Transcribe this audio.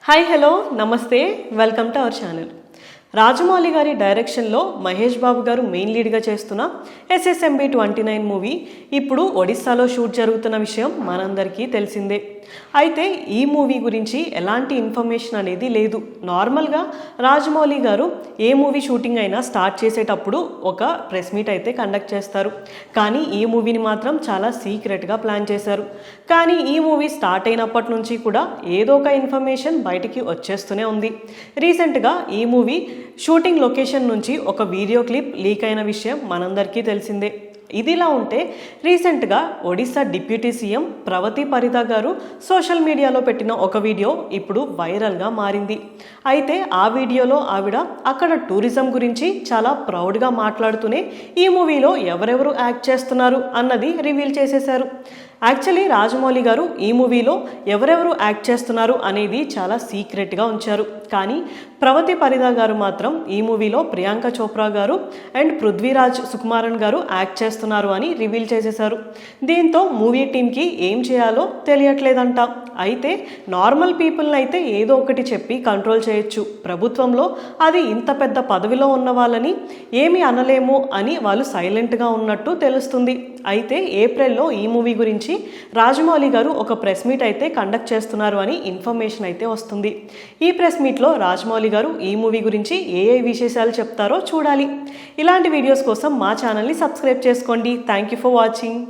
Hi hello నమస్తే welcome to our channel. Rajamouli గారి డైరెక్షన్లో మహేష్ బాబు గారు మెయిన్ లీడ్గా చేస్తున్న SSMB 29 మూవీ ఇప్పుడు ఒడిస్సాలో షూట్ జరుగుతున్న విషయం మనందరికీ తెలిసిందే. అయితే ఈ మూవీ గురించి ఎలాంటి ఇన్ఫర్మేషన్ అనేది లేదు. నార్మల్గా రాజమౌళి గారు ఏ మూవీ షూటింగ్ అయినా స్టార్ట్ చేసేటప్పుడు ఒక ప్రెస్ మీట్ అయితే కండక్ట్ చేస్తారు. కానీ ఈ మూవీని మాత్రం చాలా సీక్రెట్గా ప్లాన్ చేశారు. కానీ ఈ మూవీ స్టార్ట్ అయినప్పటి నుంచి కూడా ఏదో ఒక ఇన్ఫర్మేషన్ బయటికి వచ్చేస్తూనే ఉంది. రీసెంట్గా ఈ మూవీ షూటింగ్ లొకేషన్ నుంచి ఒక వీడియో క్లిప్ లీక్ అయిన విషయం మనందరికీ తెలిసిందే. ఇదిలా ఉంటే రీసెంట్గా ఒడిశా డిప్యూటీ సీఎం ప్రవతి పరిదా గారు సోషల్ మీడియాలో పెట్టిన ఒక వీడియో ఇప్పుడు వైరల్గా మారింది. అయితే ఆ వీడియోలో ఆవిడ అక్కడ టూరిజం గురించి చాలా ప్రౌడ్గా మాట్లాడుతూనే ఈ మూవీలో ఎవరెవరు యాక్ట్ చేస్తున్నారు అన్నది రివీల్ చేసేశారు. యాక్చువల్లీ రాజమౌళి గారు ఈ మూవీలో ఎవరెవరు యాక్ట్ చేస్తున్నారు అనేది చాలా సీక్రెట్గా ఉంచారు. కానీ ప్రవతి పరిదా గారు మాత్రం ఈ మూవీలో ప్రియాంక చోప్రా గారు అండ్ పృథ్వీరాజ్ సుకుమారన్ గారు యాక్ట్ చేస్తున్నారు అని రివీల్ చేసేశారు. దీంతో మూవీ టీంకి ఏం చేయాలో తెలియట్లేదంట. అయితే నార్మల్ పీపుల్ని అయితే ఏదో ఒకటి చెప్పి కంట్రోల్ చేయొచ్చు. ప్రభుత్వంలో అది ఇంత పెద్ద పదవిలో ఉన్న వాళ్ళని ఏమీ అనలేము అని వాళ్ళు సైలెంట్గా ఉన్నట్టు తెలుస్తుంది. అయితే ఏప్రిల్లో ఈ మూవీ గురించి రాజమౌళి గారు ఒక ప్రెస్ మీట్ అయితే కండక్ట్ చేస్తున్నారు అని ఇన్ఫర్మేషన్ అయితే వస్తుంది. ఈ ప్రెస్ మీట్లో రాజమౌళి గారు ఈ మూవీ గురించి ఏ విశేషాలు చెప్తారో చూడాలి. ఇలాంటి వీడియోస్ కోసం మా ఛానల్ని సబ్స్క్రైబ్ చేసుకోండి. Thank you for watching.